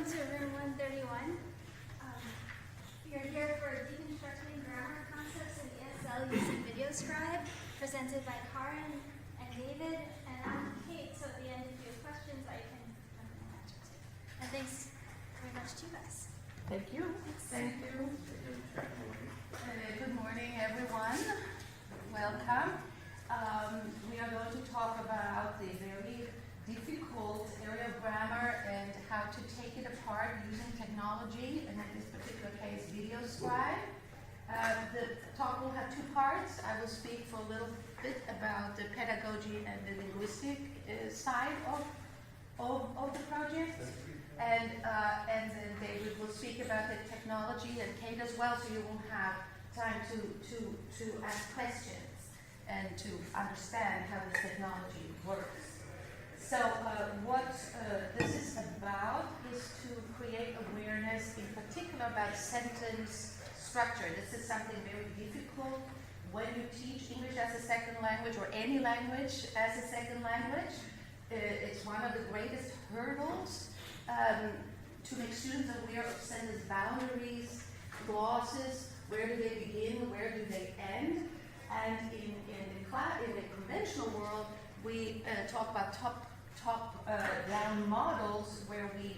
Welcome to room 131. You're here for Deconstructing Grammar Concepts in ESL using VideoScribe, presented by Karen and David, and I'm Kate, so at the end if you have questions I can answer to. And thanks very much to you guys. Thank you. Thank you. Good morning, everyone. Welcome. We are going to talk about the very difficult area of grammar and how to take it apart using technology, and in this particular case, VideoScribe. The talk will have two parts. I will speak for a little bit about the pedagogy and the linguistic side of the project. And then David will speak about the technology, and Kate as well, so you will have time to ask questions and to understand how this technology works. So what this is about is to create awareness, in particular about sentence structure. This is something very difficult when you teach English as a second language or any language as a second language. It's one of the greatest hurdles to make students aware of sentence boundaries, clauses, where do they begin, where do they end. And in the conventional world, we talk about top-down models where we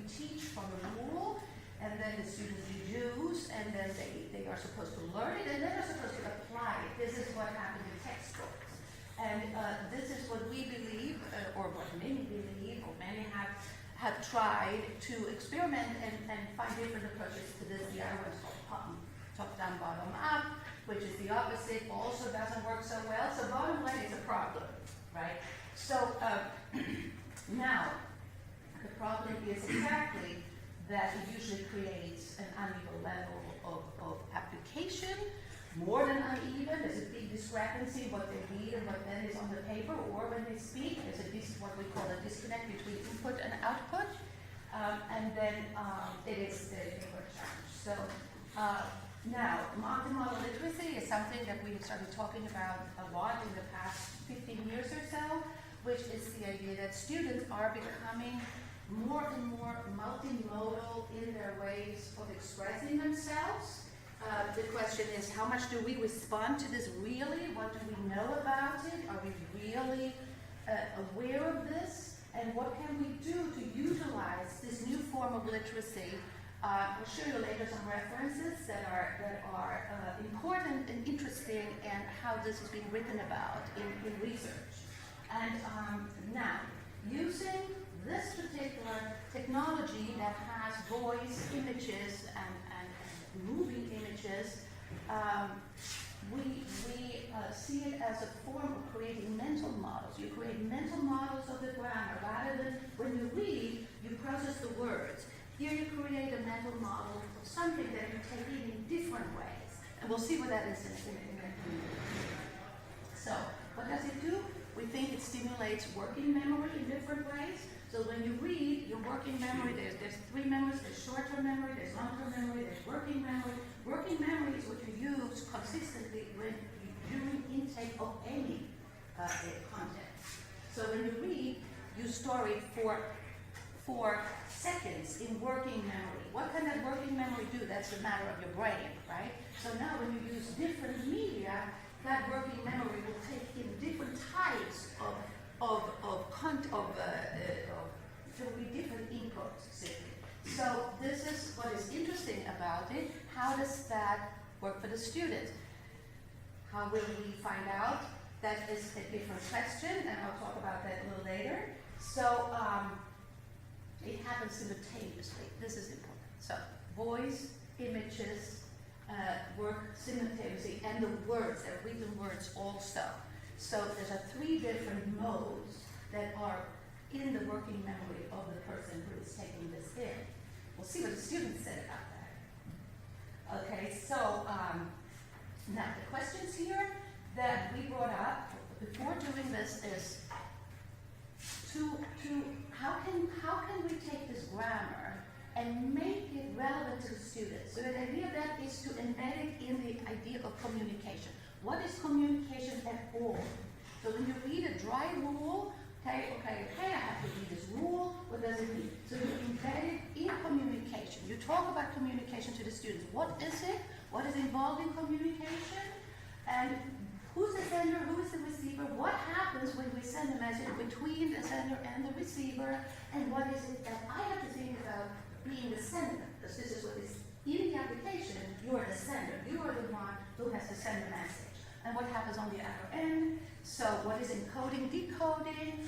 teach from a rule, and then the students use, and then they are supposed to learn it, and then they're supposed to apply it. This is what happens in textbooks. And this is what we believe, or what many believe, or many have tried to experiment and find different approaches to this. The other one's called top-down, bottom-up, which is the opposite, also doesn't work so well. So bottom line is a problem, right? So now, the problem is exactly that it usually creates an uneven level of application, more than uneven. There's a big discrepancy what they read and what then is on the paper or when they speak. There's what we call a disconnect between input and output. And then it is the paper challenge. So now, multimodal literacy is something that we have started talking about a lot in the past 15 years or so, which is the idea that students are becoming more and more multimodal in their ways of expressing themselves. The question is, how much do we respond to this really? What do we know about it? Are we really aware of this? And what can we do to utilize this new form of literacy? I'll show you later some references that are important and interesting, and how this is being written about in research. And now, using this particular technology that has voice, images, and moving images, we see it as a form of creating mental models. You create mental models of the grammar. Rather than when you read, you process the words. Here you create a mental model of something that you take in different ways. And we'll see what that is in a minute. So, what does it do? We think it stimulates working memory in different ways. So when you read, your working memory, there's three memories. There's short-term memory, there's long-term memory, there's working memory. Working memory is what you use consistently when during intake of any content. So when you read, you store it for seconds in working memory. What can that working memory do? That's the matter of your brain, right? So now when you use different media, that working memory will take in different types there will be different inputs, simply. So this is what is interesting about it. How does that work for the student? How will we find out? That is a different question, and I'll talk about that a little later. So it happens simultaneously. This is important. So voice, images, work simultaneously, and the words, there are written words also. So there's three different modes that are in the working memory of the person who is taking this in. We'll see what the students said about that. Okay, so now the questions here that we brought up before doing this is how can we take this grammar and make it relevant to the students? So the idea of that is to embed it in the idea of communication. What is communication at all? So when you read a dry rule, Okay, I have to read this rule. What does it mean? So you embed it in communication. You talk about communication to the students. What is it? What is involved in communication? And who's the sender? Who is the receiver? What happens when we send a message between the sender and the receiver? And what is it that I have to think about being the sender? Because this is what is in the application. You are the sender. You are the one who has to send the message. And what happens on the other end? So what is encoding, decoding?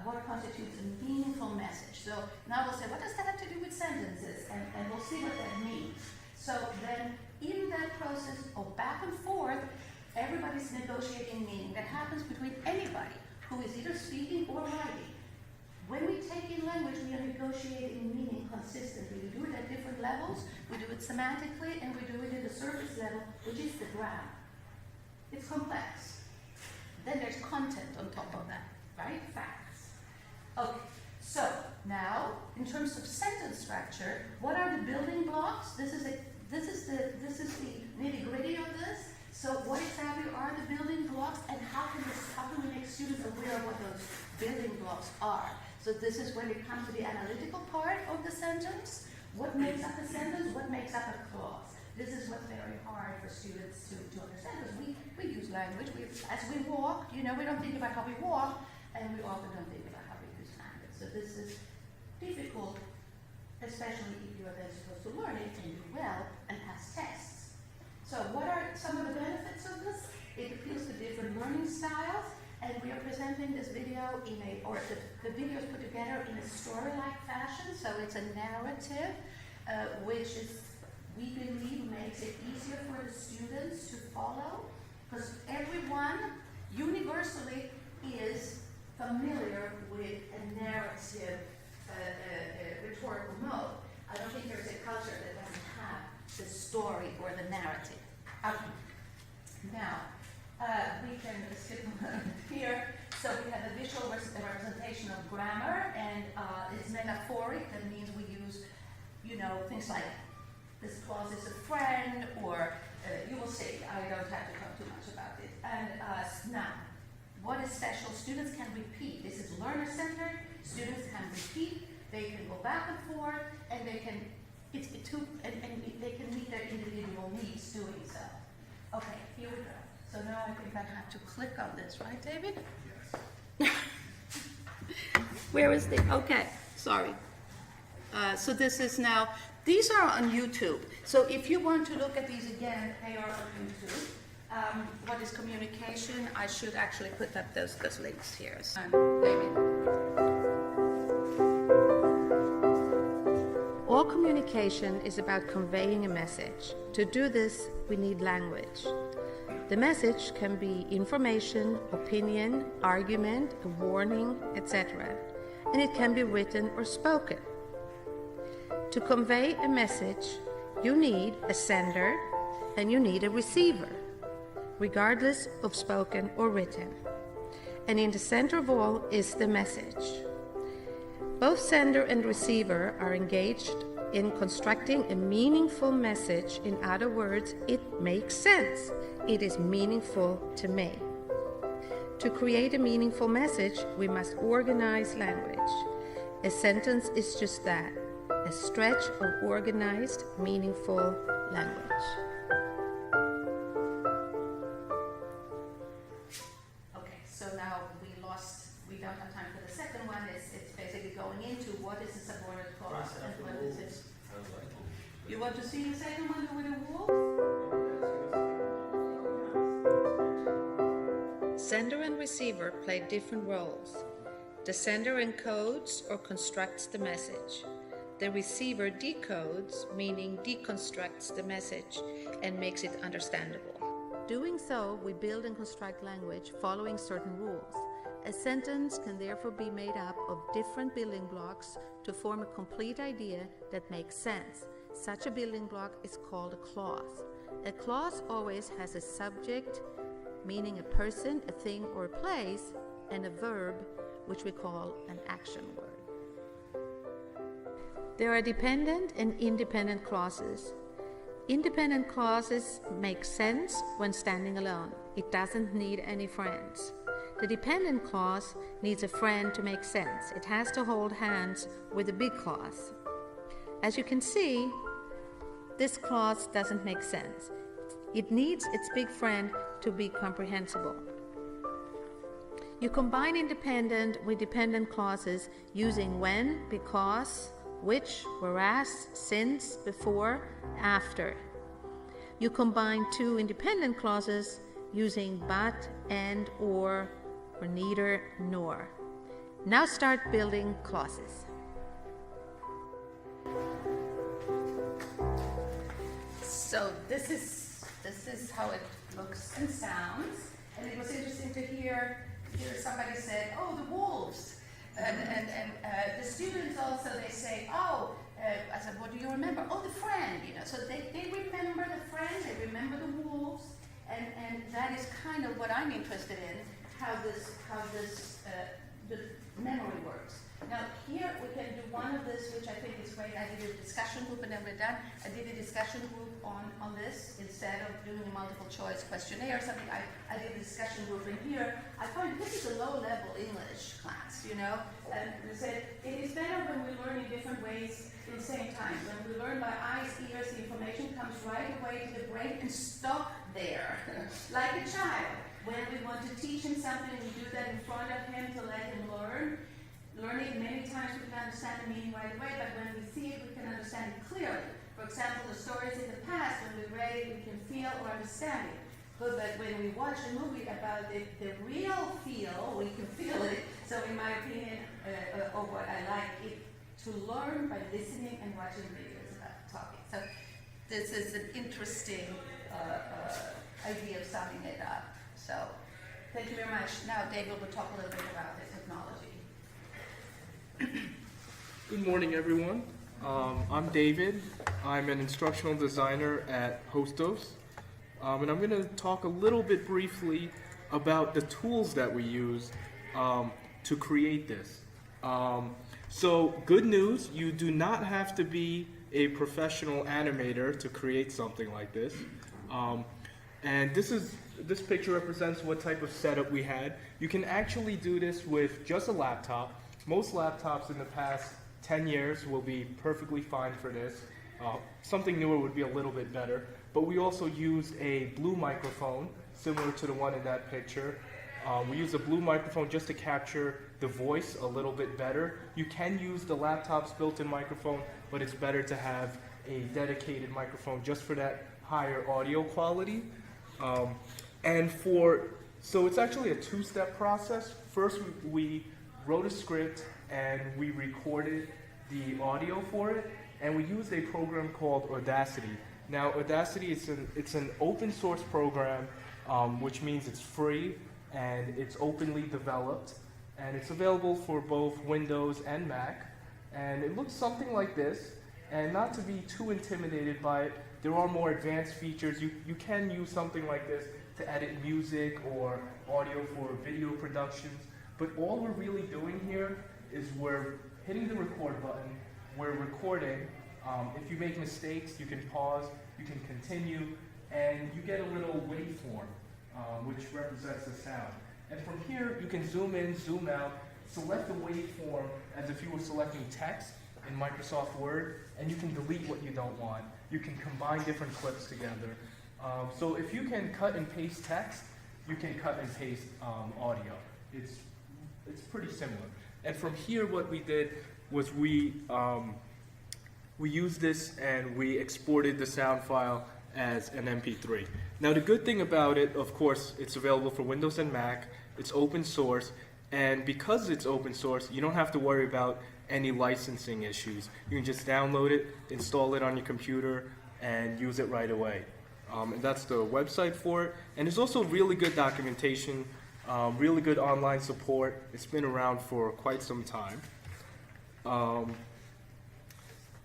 What constitutes a meaningful message? So now we'll say, what does that have to do with sentences? And we'll see what that means. So then in that process of back and forth, everybody's negotiating meaning. That happens between anybody who is either speaking or writing. When we take in language, we are negotiating meaning consistently. We do it at different levels. We do it semantically, and we do it at the surface level, which is the grammar. It's complex. Then there's content on top of that, right? Facts. Okay, so now in terms of sentence structure, what are the building blocks? This is the nitty-gritty of this. So what exactly are the building blocks, and how can we make students aware of what those building blocks are? So this is when it comes to the analytical part of the sentence. What makes up a sentence? What makes up a clause? This is what's very hard for students to understand, because we use language. As we walk, we don't think about how we walk, and we often don't think about how we use language. So this is difficult, especially if you are then supposed to learn it and do well and pass tests. So what are some of the benefits of this? It appeals to different learning styles, and we are presenting this video the video is put together in a story-like fashion, so it's a narrative, which is, we believe, makes it easier for the students to follow, because everyone universally is familiar with a narrative rhetorical mode. I don't think there's a culture that doesn't have the story or the narrative. Okay. Now, we can skip here. So we have a visual representation of grammar, and it's metaphoric. That means we use, things like this clause is a friend, or you will see. I don't have to talk too much about it. And now, what is special? Students can repeat. This is learner-centered. Students can repeat. They can go back and forth, and they can they can meet their individual needs doing so. Okay, here we go. So now I think I have to click on this, right, David? Yes. Where is the? Okay, sorry. So this is now. These are on YouTube. So if you want to look at these again, they are on YouTube. What is communication? I should actually put up those links here. So, all communication is about conveying a message. To do this, we need language. The message can be information, opinion, argument, a warning, etc. And it can be written or spoken. To convey a message, you need a sender and you need a receiver, regardless of spoken or written. And in the center of all is the message. Both sender and receiver are engaged in constructing a meaningful message. In other words, it makes sense. It is meaningful to me. To create a meaningful message, we must organize language. A sentence is just that, a stretch of organized, meaningful language. Okay, so now we don't have time for the second one. It's basically going into what is a subordinate clause and what is it. You want to see the second one with the rules? Sender and receiver play different roles. The sender encodes or constructs the message. The receiver decodes, meaning deconstructs the message and makes it understandable. Doing so, we build and construct language following certain rules. A sentence can therefore be made up of different building blocks to form a complete idea that makes sense. Such a building block is called a clause. A clause always has a subject, meaning a person, a thing, or a place, and a verb, which we call an action word. There are dependent and independent clauses. Independent clauses make sense when standing alone. It doesn't need any friends. The dependent clause needs a friend to make sense. It has to hold hands with the big clause. As you can see, this clause doesn't make sense. It needs its big friend to be comprehensible. You combine independent with dependent clauses using when, because, which, whereas, since, before, after. You combine two independent clauses using but, and, or neither, nor. Now start building clauses. So this is how it looks and sounds. And it was interesting to hear somebody said, oh, the wolves. And the students also, they say, oh, I said, what do you remember? Oh, the friend, you know. So they remember the friend, they remember the wolves, and that is kind of what I'm interested in, how the memory works. Now here we can do one of this, which I think is great. I did a discussion group and then we're done. I did a discussion group on this instead of doing a multiple choice questionnaire or something. I did a discussion group in here. I find this is a low level English class, you know. And we said it is better when we learn in different ways at the same time. When we learn by eyes, ears, the information comes right away to the brain and stop there, like a child. When we want to teach him something, we do that in front of him to let him learn. Learning, many times we can understand the meaning right away, but when we see it, we can understand it clearly. For example, the stories in the past, when we read it, we can feel or understand it. But when we watch a movie about the real feel, we can feel it. So in my opinion, or what I like it to learn by listening and watching videos about talking. So this is an interesting idea of summing it up. So thank you very much. Now David will talk a little bit about the technology. Good morning, everyone. I'm David. I'm an instructional designer at Hostos. And I'm going to talk a little bit briefly about the tools that we use to create this. So good news, you do not have to be a professional animator to create something like this. And this picture represents what type of setup we had. You can actually do this with just a laptop. Most laptops in the past 10 years will be perfectly fine for this. Something newer would be a little bit better. But we also used a blue microphone, similar to the one in that picture. We used a blue microphone just to capture the voice a little bit better. You can use the laptop's built-in microphone, but it's better to have a dedicated microphone just for that higher audio quality. So it's actually a two-step process. First, we wrote a script and we recorded the audio for it, and we used a program called Audacity. Now Audacity it's an open source program, which means it's free and it's openly developed, and it's available for both Windows and Mac, and it looks something like this. And not to be too intimidated by it, there are more advanced features. You can use something like this to edit music or audio for video productions. But all we're really doing here is we're hitting the record button, we're recording. If you make mistakes, you can pause, you can continue, and you get a little waveform, which represents the sound. And from here, you can zoom in, zoom out, select the waveform as if you were selecting text in Microsoft Word, and you can delete what you don't want. You can combine different clips together. So if you can cut and paste text, you can cut and paste audio. It's pretty similar. And from here, what we did was we used this and we exported the sound file as an MP3. Now the good thing about it, of course, it's available for Windows and Mac. It's open source, and because it's open source, you don't have to worry about any licensing issues. You can just download it, install it on your computer, and use it right away. And that's the website for it. And there's also really good documentation, really good online support. It's been around for quite some time.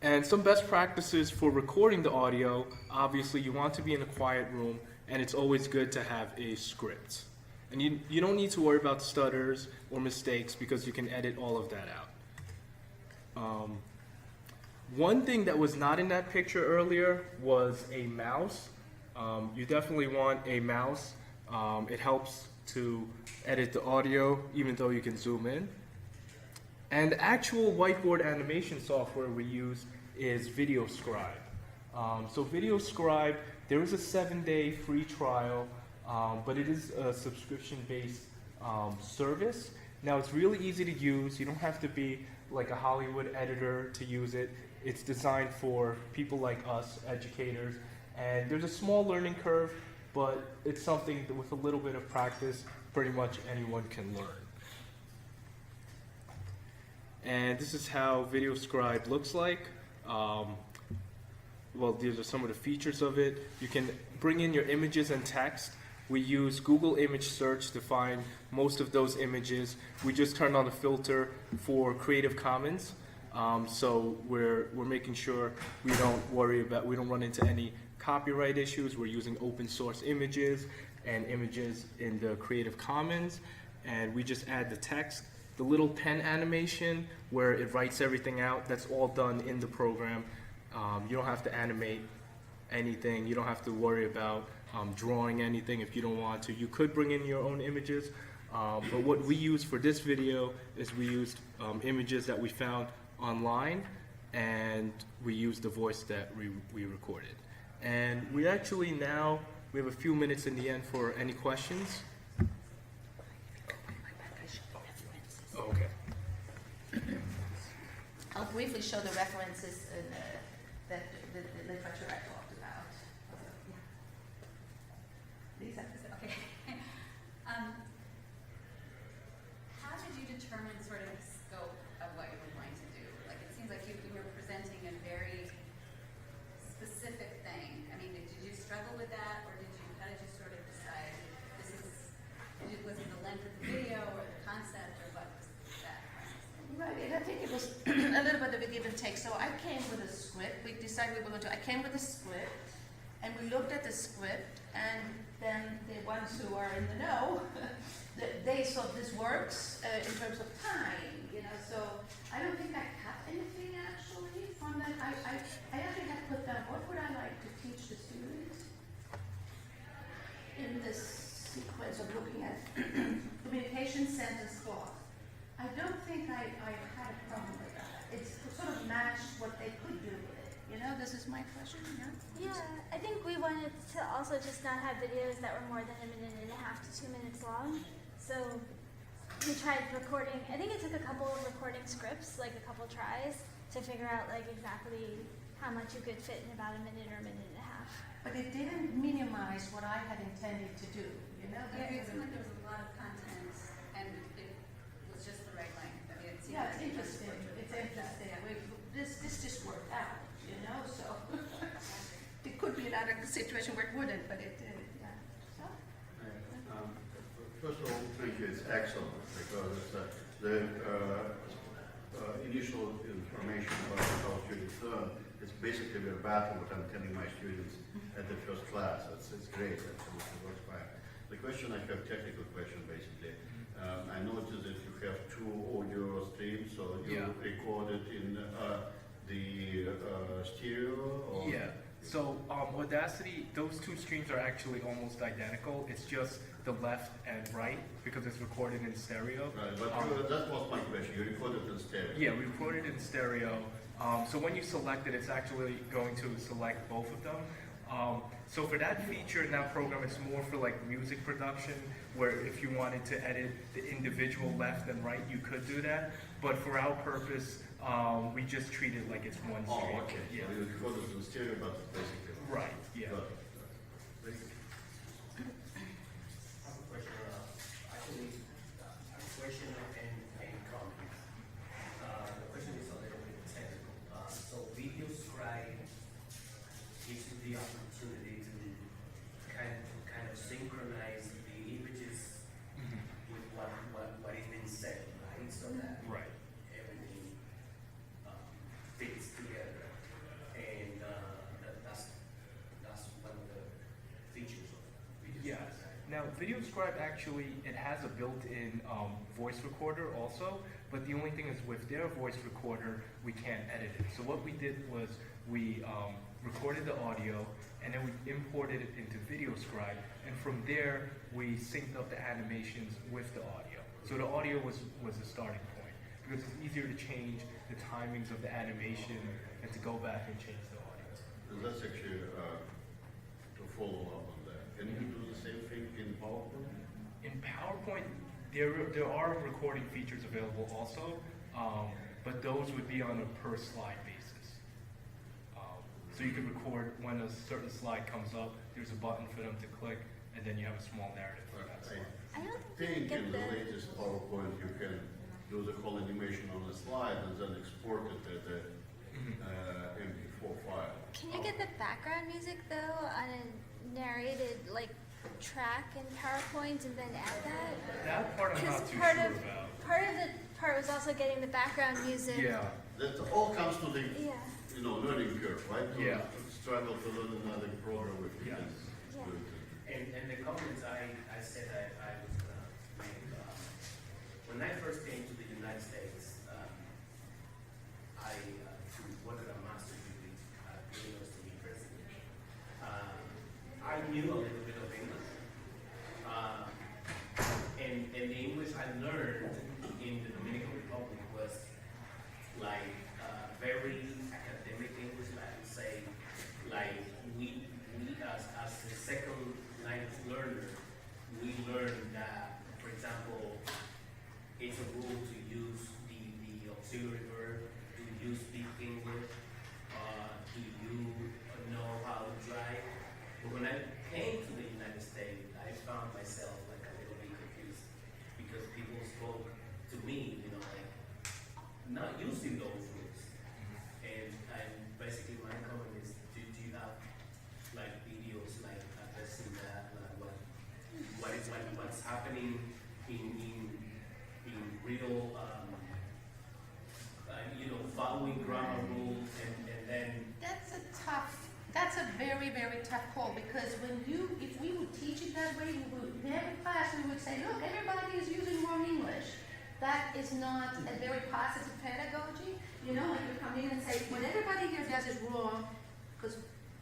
And some best practices for recording the audio: obviously you want to be in a quiet room, and it's always good to have a script. And you don't need to worry about stutters or mistakes because you can edit all of that out. One thing that was not in that picture earlier was a mouse. You definitely want a mouse. It helps to edit the audio, even though you can zoom in. And the actual whiteboard animation software we use is VideoScribe. So VideoScribe, there is a 7-day free trial, but it is a subscription-based service. Now it's really easy to use. You don't have to be like a Hollywood editor to use it. It's designed for people like us, educators, and there's a small learning curve, but it's something that with a little bit of practice, pretty much anyone can learn. And this is how VideoScribe looks like. Well, these are some of the features of it. You can bring in your images and text. We use Google image search to find most of those images. We just turned on the filter for Creative Commons. So we're making sure we don't run into any copyright issues. We're using open source images and images in the Creative Commons. And we just add the text. The little pen animation where it writes everything out, that's all done in the program. You don't have to animate anything. You don't have to worry about drawing anything if you don't want to. You could bring in your own images, but what we use for this video is we used images that we found online, and we used the voice that we recorded. And we actually now, we have a few minutes in the end for any questions. Okay. I'll briefly show the references in the literature I talked about. Lisa? Okay. How did you determine sort of the scope of what you were going to do? Like, it seems like you were presenting a very specific thing. I mean, did you struggle with that, or how did you sort of decide was it the length of the video, or the concept, or what was that? Right, and I think it was a little bit of a give and take. So I came with a script. We decided we were going to, I came with a script, and we looked at the script, and then the ones who are in the know, they saw this works in terms of time, you know. So I don't think I cut anything actually from that. I actually had put down what would I like to teach the students in this sequence of looking at communication sentence clause. I don't think I had a problem with that. It's sort of matched what they could do with it. You know, this is my question, yeah? Yeah, I think we wanted to also just not have videos that were more than 1.5 to 2 minutes long. So we tried recording, I think it took a couple of recording scripts, like a couple tries, to figure out like exactly how much you could fit in about 1 minute or 1.5 minutes. But it didn't minimize what I had intended to do, you know? Yeah, it seemed like there was a lot of content, and it was just the right length. I mean, it seemed Yeah, like it's interesting. It's interesting. This just worked out, you know, so. It could be another situation where it wouldn't, but it did, yeah. So. First of all, thank you. It's excellent because it's, the initial information about how students learn is basically the battle what I'm telling my students at the first class. It's great. It works fine. The question I have, technical question basically. I noticed that you have 2 audio streams, so you recorded in the stereo? Or? Yeah. So Audacity, those 2 streams are actually almost identical. It's just the left and right because it's recorded in stereo. Right, but that was my question. You recorded in stereo? Yeah, we recorded in stereo. So when you select it, it's actually going to select both of them. So for that feature in that program, it's more for like music production, where if you wanted to edit the individual left and right, you could do that. But for our purpose, we just treat it like it's one stream. Oh, okay. Yeah. So you recorded in stereo, but basically. Right, yeah. Got it. Thank you. I have a question, actually, a question and comment. The question is a little bit technical. So VideoScribe gives you the opportunity to kind of synchronize the images with what is being said, right? So that Right. everything fits together, and that's one of the features of VideoScribe. Yes. Now, VideoScribe actually, it has a built-in voice recorder also, but the only thing is with their voice recorder, we can't edit it. So what we did was we recorded the audio, and then we imported it into VideoScribe, and from there we synced up the animations with the audio. So the audio was the starting point, because it's easier to change the timings of the animation and to go back and change the audio. And that's actually to follow up on that. Can you do the same thing in PowerPoint? In PowerPoint, there are recording features available also, but those would be on a per slide basis. So you can record when a certain slide comes up, there's a button for them to click, and then you have a small narrative for that slide. I don't I think get in the latest PowerPoint you can do the whole animation on the slide and then export it as a MP4 file. Can you get the background music though on a narrated like track in PowerPoint and then add that? That part I'm Because not too part sure of about. part of the part was also getting the background music. Yeah, That all comes to the Yeah. learning curve, right? Yeah. Struggle to learn another program with it. Yes. Yeah. And the comments I said I was gonna make, when I first came to the United States, I worked at a master's degree at the University of University. I knew a little bit of English, and the English I learned in the Dominican Republic was like very academic English, I would say. Like we as a second language learner, we learned that, for example, it's a rule to use the auxiliary verb. Do you speak English? Do you know how to drive? But when I came to the United States, I found myself like a little bit confused because people spoke to me, like not using those rules. And basically my comment is, do you have like videos like addressing that, like what's happening in real, following grammar rules and then. That's a very, very tough call, because if we would teach it that way, in every class we would say, look, everybody is using wrong English. That is not a very positive pedagogy. Like you come in and say, what everybody here does is wrong, because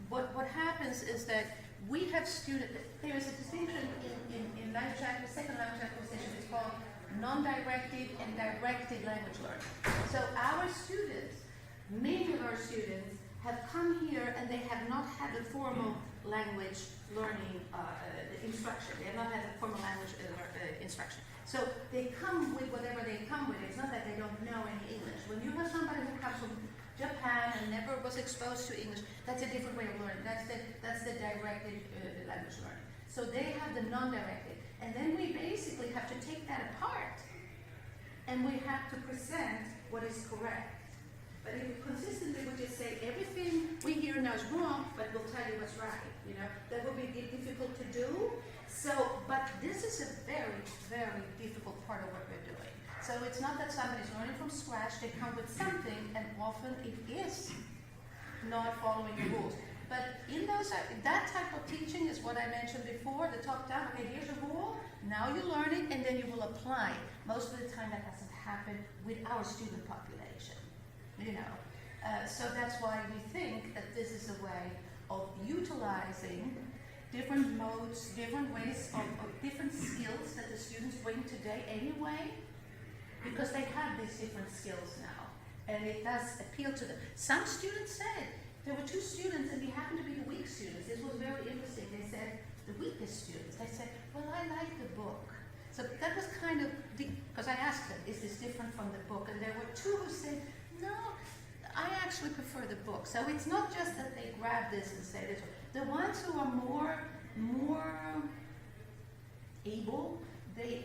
what happens is that we have students, there is a distinction in language acquisition, second language acquisition, it's called non-directed and directed language learning. So our students, many of our students, have come here and they have not had the formal language learning instruction. They have not had the formal language instruction. So they come with whatever they come with. It's not that they don't know any English. When you have somebody who comes from Japan and never was exposed to English, that's a different way of learning. That's the directed language learning. So they have the non-directed. And then we basically have to take that apart and we have to present what is correct. But if we consistently would just say everything we hear now is wrong, but we'll tell you what's right, that would be difficult to do. So, but this is a very, very difficult part of what we're doing. So it's not that somebody's learning from scratch, they come with something, and often it is not following the rules. But in that type of teaching is what I mentioned before, the top-down, okay, here's a rule, now you learn it, and then you will apply. Most of the time that hasn't happened with our student population. So that's why we think that this is a way of utilizing different modes, different ways of different skills that the students bring today anyway, because they have these different skills now, and it does appeal to them. Some students said, there were 2 students and they happened to be the weak students. This was very interesting. They said, the weakest students, they said, well, I like the book. So that was kind of, because I asked them, is this different from the book? And there were 2 who said, no, I actually prefer the book. So it's not just that they grab this and say this. The ones who are more able, they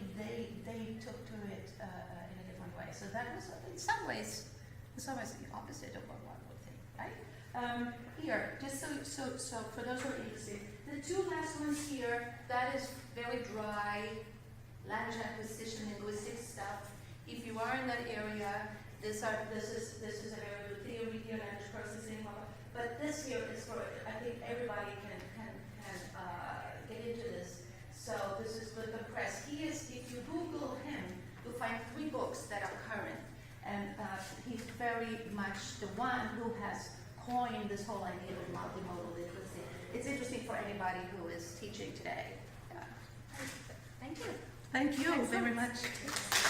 took to it in a different way. So that was, in some ways the opposite of what one would think, right? Here, just so for those who are interested, the 2 last ones here, that is very dry language acquisition, linguistic stuff. If you are in that area, this is a very good theory here, language processing. But this here is for, I think everybody can get into this. So this is with the press. He is, if you Google him, you'll find 3 books that are current. And he's very much the one who has coined this whole idea of multimodal literacy. It's interesting for anybody who is teaching today. Yeah. Thank you. Thank you very much.